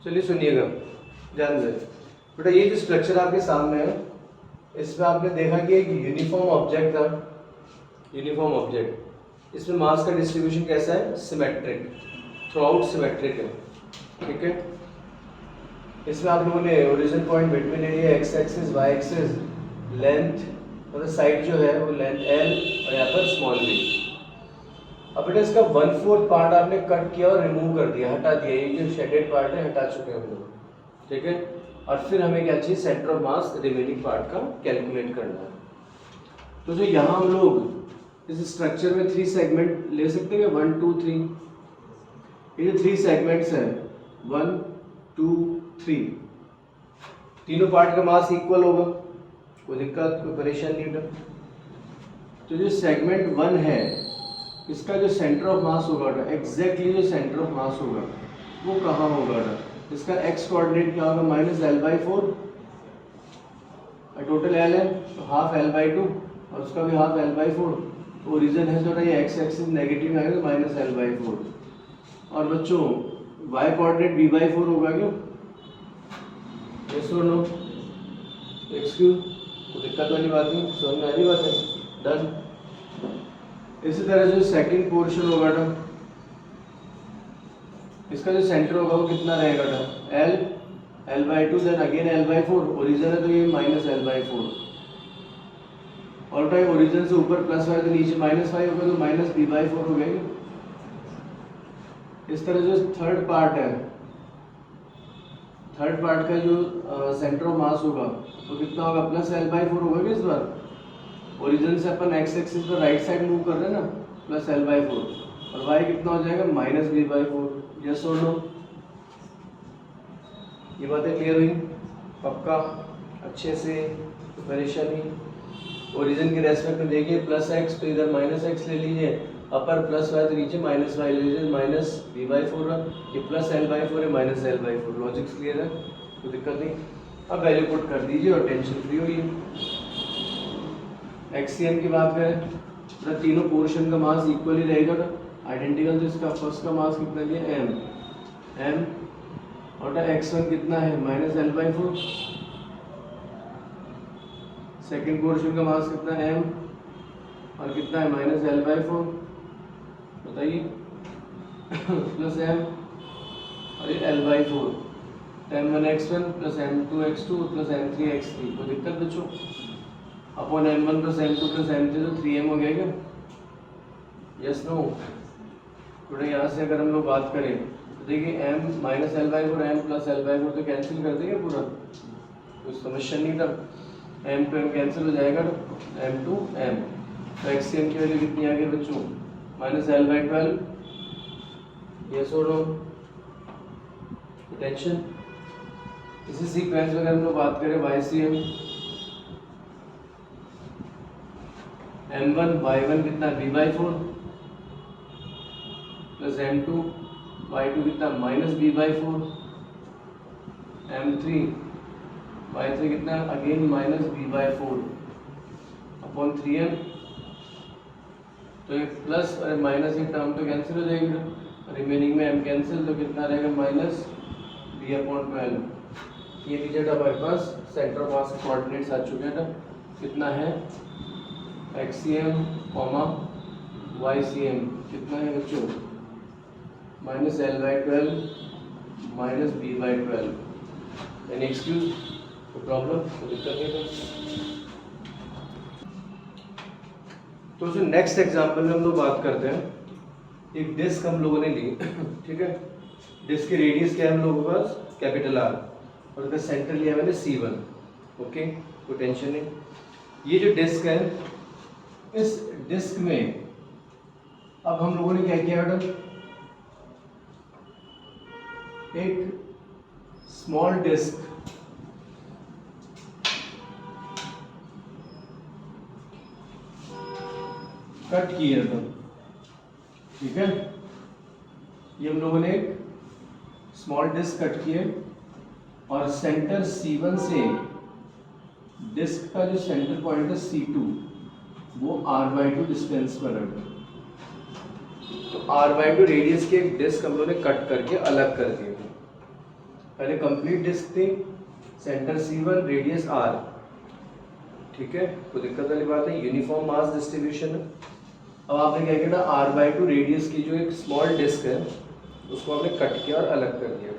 चलिए सुनिएगा ध्यान से बेटा। ये जो स्ट्रक्चर आपके सामने है, इसमें आपने देखा कि एक यूनिफॉर्म ऑब्जेक्ट था, यूनिफॉर्म ऑब्जेक्ट। इसमें मास का डिस्ट्रीब्यूशन कैसा है? सिमेट्रिक, थ्रू आउट सिमेट्रिक है, ठीक है। इसमें आप लोगों ने ओरिजिन पॉइंट मिड में ले लिया, X axis Y axis, length मतलब साइड जो है वो लेंथ एल और यहाँ पर स्मॉल वी। अब बेटा इसका 1/4 पार्ट आपने कट किया और रिमूव कर दिया, हटा दिया। ये जो शेडेड पार्ट है हटा चुके हैं हम लोग, ठीक है। और फिर हमें क्या चाहिए? Centre of mass remaining part का कैलकुलेट करना है। तो जो यहाँ हम लोग इस स्ट्रक्चर में 3 सेगमेंट ले सकते हैं, 1 2 3। ये जो 3 सेगमेंट्स हैं 1 2 3, तीनों पार्ट का मास इक्वल होगा, कोई दिक्कत कोई परेशानी नहीं होगा। तो जो सेगमेंट 1 है इसका जो सेंटर ऑफ मास होगा, एग्जैक्टली जो सेंटर ऑफ मास होगा वो कहाँ होगा? इसका एक्स कोऑर्डिनेट क्या होगा? -l/4, टोटल l है तो हाफ l/2 और उसका भी हाफ l/4। तो ओरिजिन है तो ये एक्स एक्सिस नेगेटिव आएगा तो -l/4। और बच्चों y कोऑर्डिनेट b/4 होगा क्यों? यस और नो? एक्सक्यूज, तो दिक्कत वाली बात नहीं, समझ में आ रही बात है? डन। इसी तरह जो सेकंड पोर्शन होगा ना, इसका जो सेंटर होगा वो कितना रहेगा ना? l/2 then again l/4। Origin है तो ये -l/4। और टाइम ओरिजिन से ऊपर प्लस वाई तो नीचे -5 होगा तो -b/4 हो गया। इस तरह जो थर्ड पार्ट है, थर्ड पार्ट का जो सेंटर ऑफ मास होगा वो कितना होगा? +l/4 होगा कि इस बार ओरिजिन से अपन एक्स एक्सिस पर राइट साइड मूव कर रहे हैं ना, +l/4। और y कितना हो जाएगा? -b/4। यस और नो? ये बातें क्लियर हुई? पक्का? अच्छे से? परेशानी? ओरिजिन के रेस्पेक्ट में देखिए, +x तो इधर -x ले लीजिए, अपर +y तो नीचे -y ले लीजिए, -b/4। ये +l/4 है, -l/4। लॉजिक्स क्लियर है? कोई दिक्कत नहीं। अब वैल्यू पुट कर दीजिए और टेंशन फ्री होइए। एक्सीएम की बात करें तो तीनों पोर्शन का मास इक्वल ही रहेगा ना, आइडेंटिकल। तो इसका फर्स्ट का मास कितना दिया? m और x1 कितना है? -l/4। सेकंड पोर्शन का मास कितना है? m और कितना है? -l/4। बताइए प्लस m और ये l/4, m1x1 + m2x2 + m3x3। कोई दिक्कत बच्चों? अपॉन m1 + m2 + m3 तो 3m हो गया क्या? Yes no? थोड़ा यहाँ से अगर हम लोग बात करें तो देखिए m -l/4 m + l/4 तो कैंसिल कर देंगे पूरा, कोई समस्या नहीं था। m to m कैंसिल हो जाएगा, m to m। तो एक्सीएम की वैल्यू कितनी आ गई बच्चों? -l/12। यस और नो? टेंशन? इसी सीक्वेंस में अगर हम लोग बात करें YCM, m1 y1 कितना? b/4 + m2 y2 कितना? -b/4, m3 y3 कितना? Again -b/4 upon 3m। तो ये प्लस और माइनस ये टर्म तो कैंसिल हो जाएगी, रिमेनिंग में m कैंसिल तो कितना रहेगा? -b/12। ये लीजिए हमारे पास सेंटर ऑफ मास कोऑर्डिनेट्स आ चुके हैं ना, कितना है? एक्सीएम कॉमा YCM कितना है बच्चों? -l/12 -b/12। Any excuse? कोई प्रॉब्लम? कोई दिक्कत नहीं है? तो जो नेक्स्ट एग्जांपल में हम लोग बात करते हैं, एक डिस्क हम लोगों ने ली, ठीक है। डिस्क की रेडियस क्या है हम लोगों के पास? R और उसका सेंटर लिया मैंने C1। ओके, कोई टेंशन नहीं। ये जो डिस्क है, इस डिस्क में अब हम लोगों ने क्या किया बेटा? एक स्मॉल डिस्क कट किया था, ठीक है। ये हम लोगों ने एक स्मॉल डिस्क कट किए और सेंटर C1 से डिस्क का जो सेंटर पॉइंट है C2 वो r/2 डिस्टेंस पर रखा। तो r/2 रेडियस की एक डिस्क हम लोगों ने कट करके अलग कर दिया। पहले कंप्लीट डिस्क थी, सेंटर C1, रेडियस R, ठीक है, कोई दिक्कत वाली बात है, यूनिफॉर्म मास डिस्ट्रीब्यूशन है। अब आपने क्या किया था, R/2 रेडियस की जो एक स्मॉल डिस्क है उसको आपने कट किया और अलग कर दिया,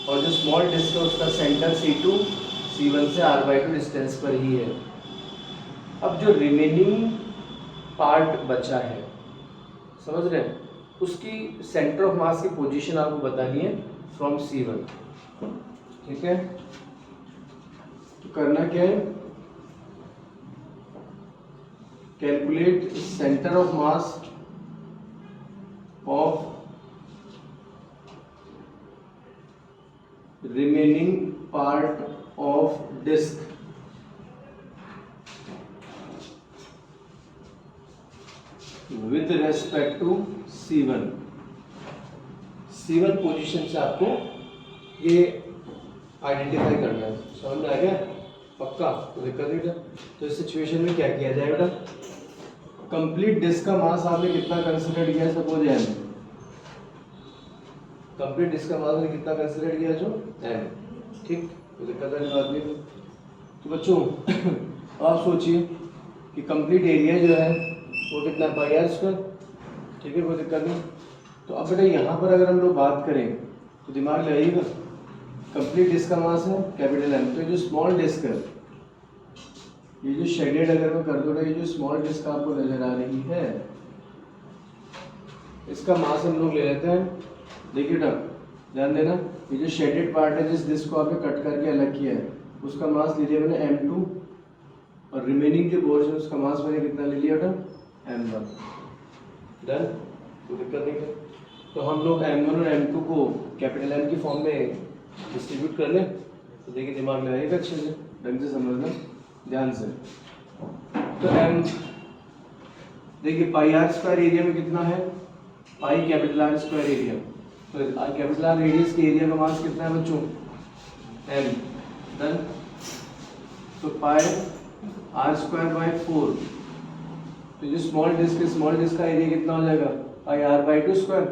और जो स्मॉल डिस्क है उसका सेंटर C2 C1 से R/2 डिस्टेंस पर ही है। अब जो रिमेनिंग पार्ट बचा है, समझ रहे हैं, उसकी सेंटर ऑफ मास की पोजीशन आपको बतानी है फ्रॉम C1, ठीक है। तो करना क्या है, calculate centre of mass of remaining part of disk with respect to C1। C1 position से आपको ये आइडेंटिफाई करना है, समझ में आ गया, पक्का, तो दिक्कत नहीं है। तो इस सिचुएशन में क्या किया जाएगा, कंप्लीट डिस्क का मास आपने कितना कंसिडर किया, सपोज m, कंप्लीट डिस्क का मास आपने कितना कंसिडर किया, जो m, ठीक, तो दिक्कत वाली बात नहीं। तो बच्चों आप सोचिए कि कंप्लीट एरिया जो है वो कितना, πr², ठीक है, कोई दिक्कत नहीं। तो अब बेटा यहाँ पर अगर हम लोग बात करें तो दिमाग लगाइएगा, कंप्लीट डिस्क का मास है कैपिटल M, तो ये जो स्मॉल डिस्क है, ये जो शेडेड अगर मैं कर दूँ, ये जो स्मॉल डिस्क आपको नजर आ रही है, इसका मास हम लोग ले लेते हैं, देखिए बेटा ध्यान देना, ये जो शेडेड पार्ट है जिस डिस्क को आपने कट करके अलग किया है उसका मास लीजिए मैंने M2, और रिमेनिंग जो पोर्शन उसका मास मैंने कितना ले लिया बेटा, M1, डन, कोई दिक्कत नहीं है। तो हम लोग M1 और M2 को कैपिटल M की फॉर्म में डिस्ट्रीब्यूट कर लें, तो देखिए दिमाग लगाइएगा अच्छे से, ढंग से समझना ध्यान से। तो M देखिए πr² एरिया में कितना है, पाई कैपिटल R² एरिया, तो कैपिटल R रेडियस के एरिया का मास कितना है बच्चों, M, डन। तो πr²/4, तो जो स्मॉल डिस्क का एरिया कितना हो जाएगा, πr/2²,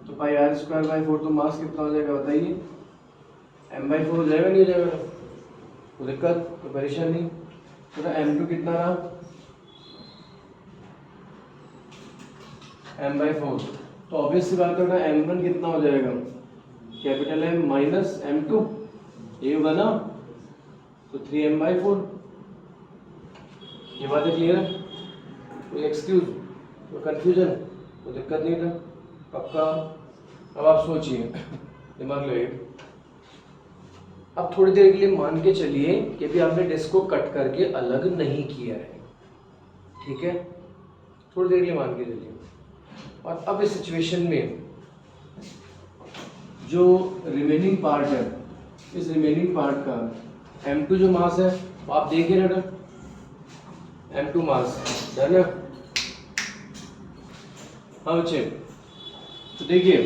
तो πr²/4, तो मास कितना हो जाएगा बताइए, m/4 हो जाएगा, नहीं हो जाएगा, कोई दिक्कत, कोई परेशानी नहीं। तो M2 कितना रहा, m/4, तो ऑब्वियस सी बात है M1 कितना हो जाएगा, कैपिटल M माइनस M2, ये होगा ना, तो 3m/4। ये बातें क्लियर है, कोई एक्सक्यूज, कोई कंफ्यूजन, कोई दिक्कत नहीं था, पक्का। अब आप सोचिए, दिमाग लगाइए, अब थोड़ी देर के लिए मान के चलिए कि अभी आपने डिस्क को कट करके अलग नहीं किया है, ठीक है, थोड़ी देर के लिए मान के चलिए। और अब इस सिचुएशन में जो रिमेनिंग पार्ट है, इस रिमेनिंग पार्ट का M2 जो मास है वो आप देखिए ना, M2 मास, डन है, हाँ बच्चे। तो देखिए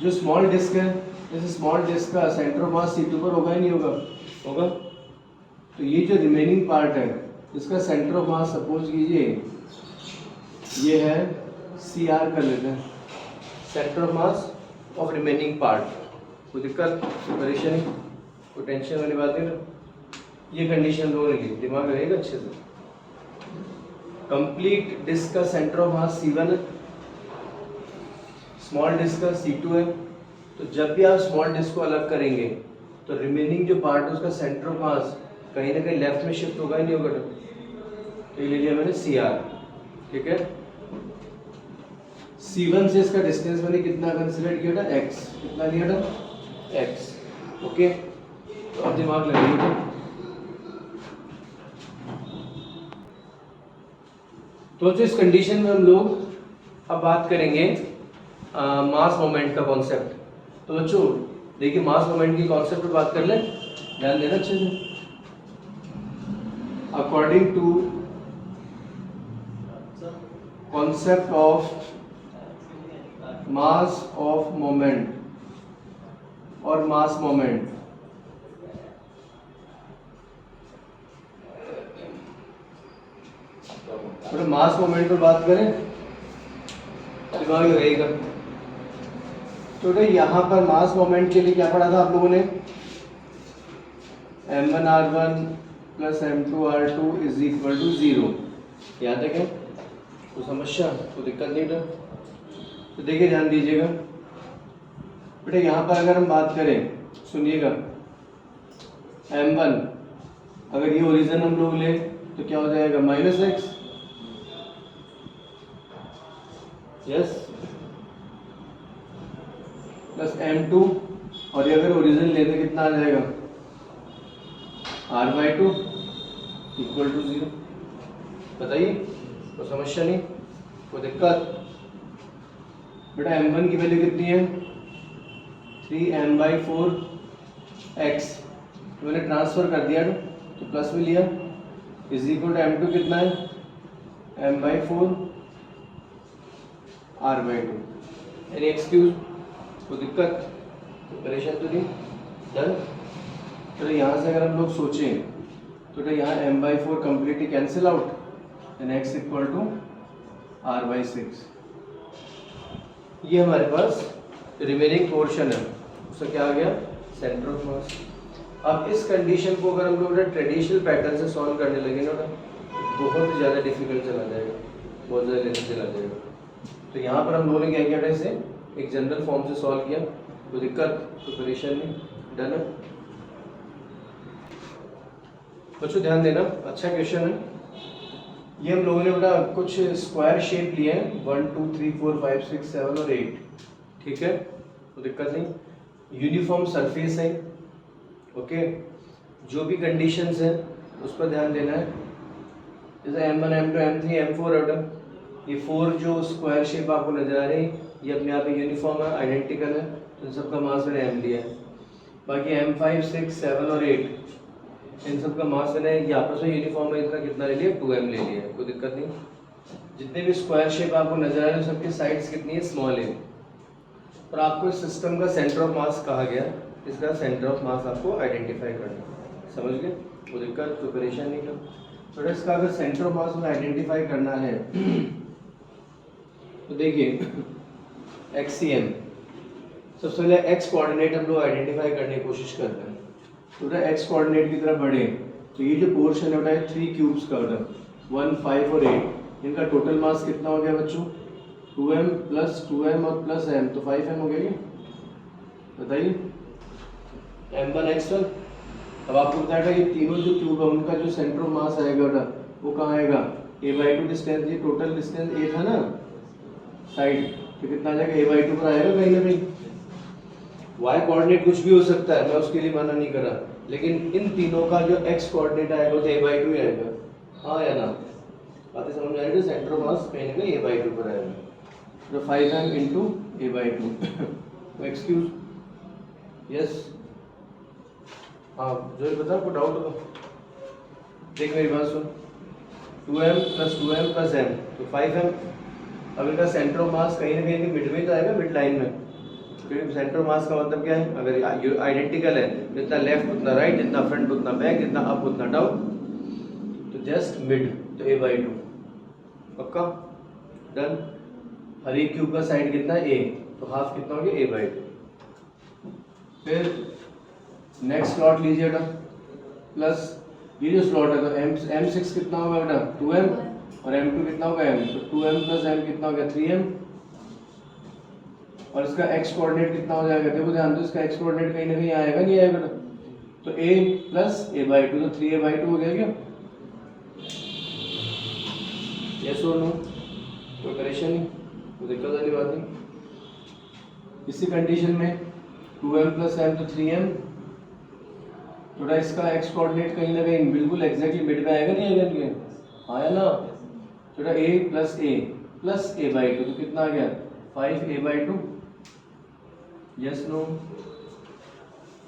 जो स्मॉल डिस्क है, जैसे स्मॉल डिस्क का सेंटर ऑफ मास C2 पर होगा ही नहीं होगा, होगा, तो ये जो रिमेनिंग पार्ट है इसका सेंटर ऑफ मास सपोज कीजिए ये है CR कर लेते हैं, centre of mass of remaining part, कोई दिक्कत, कोई परेशानी, कोई टेंशन वाली बात नहीं। ये कंडीशन लोगों ने ली, दिमाग रहेगा अच्छे से। कंप्लीट डिस्क का सेंटर ऑफ मास C1 है, स्मॉल डिस्क का C2 है, तो जब भी आप स्मॉल डिस्क को अलग करेंगे तो रिमेनिंग जो पार्ट है उसका सेंटर ऑफ मास कहीं ना कहीं लेफ्ट में शिफ्ट होगा ही नहीं होगा, तो ये ले लिया मैंने CR, ठीक है। C1 से इसका डिस्टेंस मैंने कितना कंसीडर किया था, x, कितना लिया था, x, ओके। तो अब दिमाग लगाइए, तो जो इस कंडीशन में हम लोग अब बात करेंगे मास मोमेंट का कॉन्सेप्ट। तो बच्चों देखिए मास मोमेंट की कॉन्सेप्ट पर बात कर लें, ध्यान देना अच्छे से। According to concept of mass of moment और मास मोमेंट, तो मास मोमेंट पर बात करें, दिमाग लगाइएगा। तो यहाँ पर मास मोमेंट के लिए क्या पढ़ा था आप लोगों ने, m1r1 plus m2r2 is equal to 0, याद है क्या? तो समस्या तो दिक्कत नहीं था। तो देखिए ध्यान दीजिएगा बेटा, यहाँ पर अगर हम बात करें, सुनिएगा, m1 अगर ये ओरिजिन हम लोग ले तो क्या हो जाएगा, -x, यस, प्लस m2, और ये अगर ओरिजिन लेते कितना आ जाएगा, r/2 इक्वल टू 0। बताइए, तो समस्या नहीं, कोई दिक्कत? बेटा m1 की वैल्यू कितनी है, 3m/4x, तो मैंने ट्रांसफर कर दिया तो प्लस में लिया, इज इक्वल टू m2 कितना है, m/4 r/2। एनी एक्सक्यूज, कोई दिक्कत, कोई परेशान तो नहीं? डन। तो यहाँ से अगर हम लोग सोचें तो यहाँ m/4 completely cancel out, and x equal to r/6। ये हमारे पास रिमेनिंग पोर्शन है, उसका क्या आ गया, सेंटर ऑफ मास। अब इस कंडीशन को अगर हम लोग ट्रेडिशनल पैटर्न से सॉल्व करने लगे ना, बहुत ज़्यादा डिफिकल्ट चला जाएगा, बहुत ज़्यादा लेंथ चला जाएगा। तो यहाँ पर हम लोगों ने क्या किया था, इसे एक जनरल फॉर्म से सॉल्व किया, कोई दिक्कत, कोई परेशानी नहीं? डन है बच्चों, ध्यान देना, अच्छा क्वेश्चन है ये। हम लोगों ने बेटा कुछ स्क्वायर शेप लिए हैं, 1 2 3 4 5 6 7 और 8, ठीक है, तो दिक्कत नहीं। यूनिफॉर्म सरफेस है, ओके। जो भी कंडीशंस हैं उस पर ध्यान देना है, जैसे m1 m2 m3 m4 है, ये 4 जो स्क्वायर शेप आपको नजर आ रही है, ये अपने आप में यूनिफॉर्म है, आइडेंटिकल है, तो इन सबका मास मैंने m लिया है। बाकी m5 6 7 और 8 इन सब का मास मैंने ये आपस में यूनिफॉर्म है, इतना कितना ले लिया, 2m ले लिया, कोई दिक्कत नहीं। जितने भी स्क्वायर शेप आपको नजर आ रहे हैं सबकी साइड्स कितनी है, स्मॉल है। और आपको इस सिस्टम का सेंटर ऑफ मास कहा गया, इसका सेंटर ऑफ मास आपको आइडेंटिफाई करना, समझ गए, कोई दिक्कत, कोई परेशान नहीं कर। तो इसका अगर सेंटर ऑफ मास में आइडेंटिफाई करना है तो देखिए XCM, सबसे पहले x कोऑर्डिनेट हम लोग आइडेंटिफाई करने की कोशिश करते हैं। तो x कोऑर्डिनेट की तरफ बढ़े तो ये जो पोर्शन है 3 क्यूब्स का, 1 5 और 8, इनका टोटल मास कितना हो गया बच्चों, 2m प्लस 2m और प्लस m, तो 5m हो गया क्या? बताइए, m1 x1। अब आपको बताएगा ये तीनों जो क्यूब है उनका जो सेंटर ऑफ मास आएगा वो कहाँ आएगा, a/2 डिस्टेंस, ये टोटल डिस्टेंस a था ना साइड, तो कितना आ जाएगा, a/2 पर आएगा कहीं ना कहीं। y कोऑर्डिनेट कुछ भी हो सकता है, मैं उसके लिए मना नहीं कर रहा, लेकिन इन तीनों का जो x कोऑर्डिनेट आएगा वो a/2 ही आएगा, हाँ या ना? बातें समझ में आ रही है? सेंटर ऑफ मास कहीं ना कहीं a/2 पर आएगा, तो 5m into a/2। Excuse, yes, हाँ जो बता, कोई डाउट होगा? देख मेरी बात सुन, 2m plus 2m plus m, तो 5m। अब इनका सेंटर ऑफ मास कहीं ना कहीं मिड में तो आएगा, मिड लाइन में, क्योंकि सेंटर ऑफ मास का मतलब क्या है, अगर आइडेंटिकल है, जितना लेफ्ट उतना राइट, जितना फ्रंट उतना बैक, जितना अप उतना डाउन, तो जस्ट मिड, तो a/2 पक्का, डन। हर एक क्यूब का साइड कितना है, a, तो हाफ कितना हो गया, a/2। फिर नेक्स्ट स्लॉट लीजिए बेटा, प्लस ये जो स्लॉट है तो m6 कितना होगा बेटा, 2m, और m2 कितना होगा, m, तो 2m प्लस m कितना हो गया, 3m। और इसका x कोऑर्डिनेट कितना हो जाएगा, देखो ध्यान दो, इसका x कोऑर्डिनेट कहीं ना कहीं आएगा, नहीं आएगा बेटा, तो a प्लस a/2, तो 3a/2 हो गया क्या, यस और नो? कोई परेशानी नहीं, कोई दिक्कत वाली बात नहीं। इसी कंडीशन में 2m प्लस m तो 3m, थोड़ा इसका x कोऑर्डिनेट कहीं ना कहीं बिल्कुल एग्जैक्टली मिड में आएगा, नहीं आएगा इनके, हाँ या ना? थोड़ा a प्लस a/2, तो कितना आ गया, 5a/2, यस नो?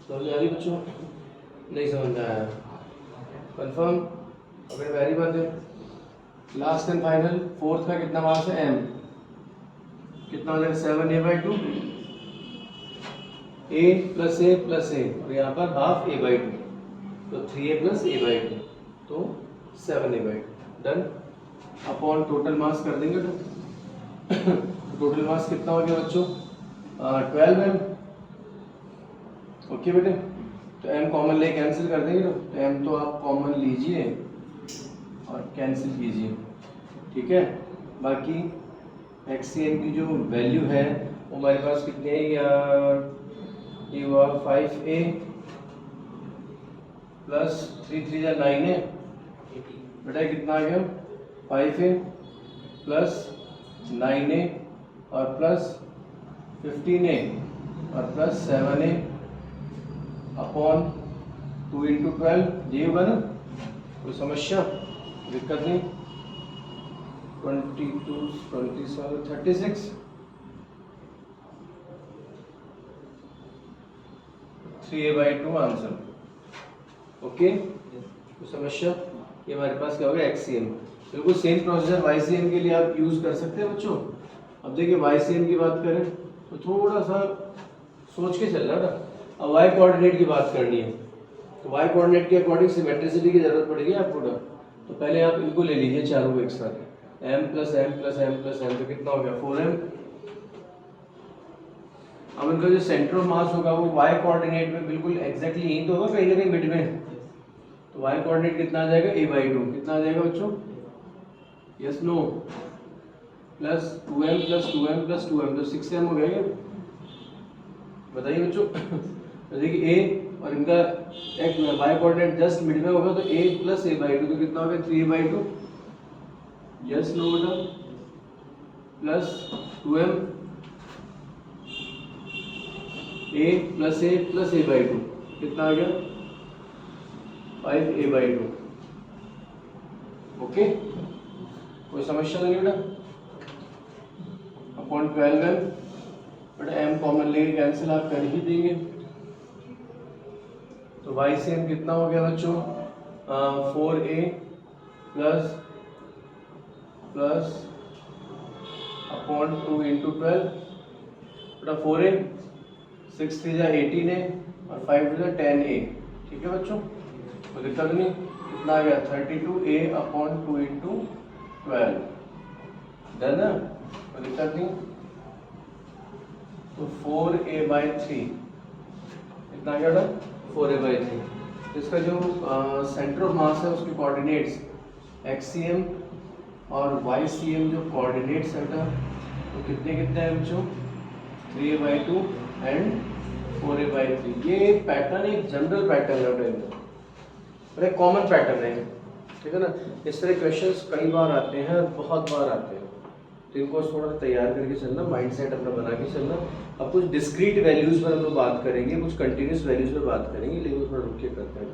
समझ आ रही बच्चों? नहीं समझ में आया, कंफर्म? अगर वेरी बात है, लास्ट एंड फाइनल फोर्थ का कितना मास है, m, कितना हो जाएगा, 7a/2, a plus a plus a, और यहाँ पर हाफ a/2, तो 3a प्लस a/2, तो 7a/2, done. Upon total mass कर देंगे, तो टोटल मास कितना हो गया बच्चों, 12m। ओके बेटे, तो m कॉमन ले कैंसिल कर देंगे ना, तो m तो आप कॉमन लीजिए और कैंसिल कीजिए, ठीक है। बाकी XCM की जो वैल्यू है वो हमारे पास कितनी है यार, ये हुआ 5a प्लस 3 3 जा 9 है बेटा, कितना आ गया 5a प्लस 9a और प्लस 15a और प्लस 7a अपॉन 2 इंटू 12, ये होगा ना, कोई समस्या दिक्कत नहीं। 22 27 36 3a/2 आंसर। ओके, कोई समस्या, ये हमारे पास क्या होगा XCM। बिल्कुल सेम प्रोसीजर YCM के लिए आप यूज कर सकते हैं बच्चों। अब देखिए YCM की बात करें तो थोड़ा सा सोच के चलना ना। अब Y कोऑर्डिनेट की बात करनी है, तो Y कोऑर्डिनेट के अकॉर्डिंग सिमेट्रिसिटी की जरूरत पड़ेगी आपको ना। तो पहले आप इनको ले लीजिए चारों को एक साथ, m plus m plus m plus m, तो कितना हो गया 4m। अब इनका जो सेंटर ऑफ मास होगा वो y कोऑर्डिनेट में बिल्कुल एग्जैक्टली यही तो होगा, कहीं ना कहीं मिड में। तो y कोऑर्डिनेट कितना आ जाएगा a/2, कितना आ जाएगा बच्चों, yes no, plus 2m plus 2m plus 2m, तो 6m हो गया। बताइए बच्चों। तो देखिए a और इनका एक y कोऑर्डिनेट जस्ट मिड में होगा, तो a प्लस a/2, तो कितना हो गया 3a/2, यस नो बेटा, plus 2m a plus a/2, कितना आ गया 5a/2। ओके, कोई समस्या नहीं बेटा। अपॉन 12m बेटा, m कॉमन लेके कैंसिल आप कर ही देंगे, तो YCM कितना हो गया बच्चों 4a plus plus upon 2 into 12 बेटा 4a, 6 3 जा 18a और 5 2 जा 10a, ठीक है बच्चों, कोई दिक्कत नहीं। कितना आ गया 32a अपॉन 2 इंटू 12, डन है, कोई दिक्कत नहीं। तो 4a/3 कितना आ गया बेटा 4a/3। इसका जो सेंटर ऑफ मास है उसके कोऑर्डिनेट्स XCM और YCM जो कोऑर्डिनेट्स है बेटा तो कितने कितने हैं बच्चों, 3a/2 एंड 4a/3। ये पैटर्न एक जनरल पैटर्न है बेटा, एक कॉमन पैटर्न है, ठीक है ना। इस तरह क्वेश्चंस कई बार आते हैं और बहुत बार आते हैं, तो इनको थोड़ा तैयार करके चलना, माइंडसेट अपना बना के चलना। अब कुछ डिस्क्रीट वैल्यूज पर हम लोग बात करेंगे, कुछ कंटिन्यूस वैल्यूज पर बात करेंगे, लेकिन थोड़ा रुक के करते हैं।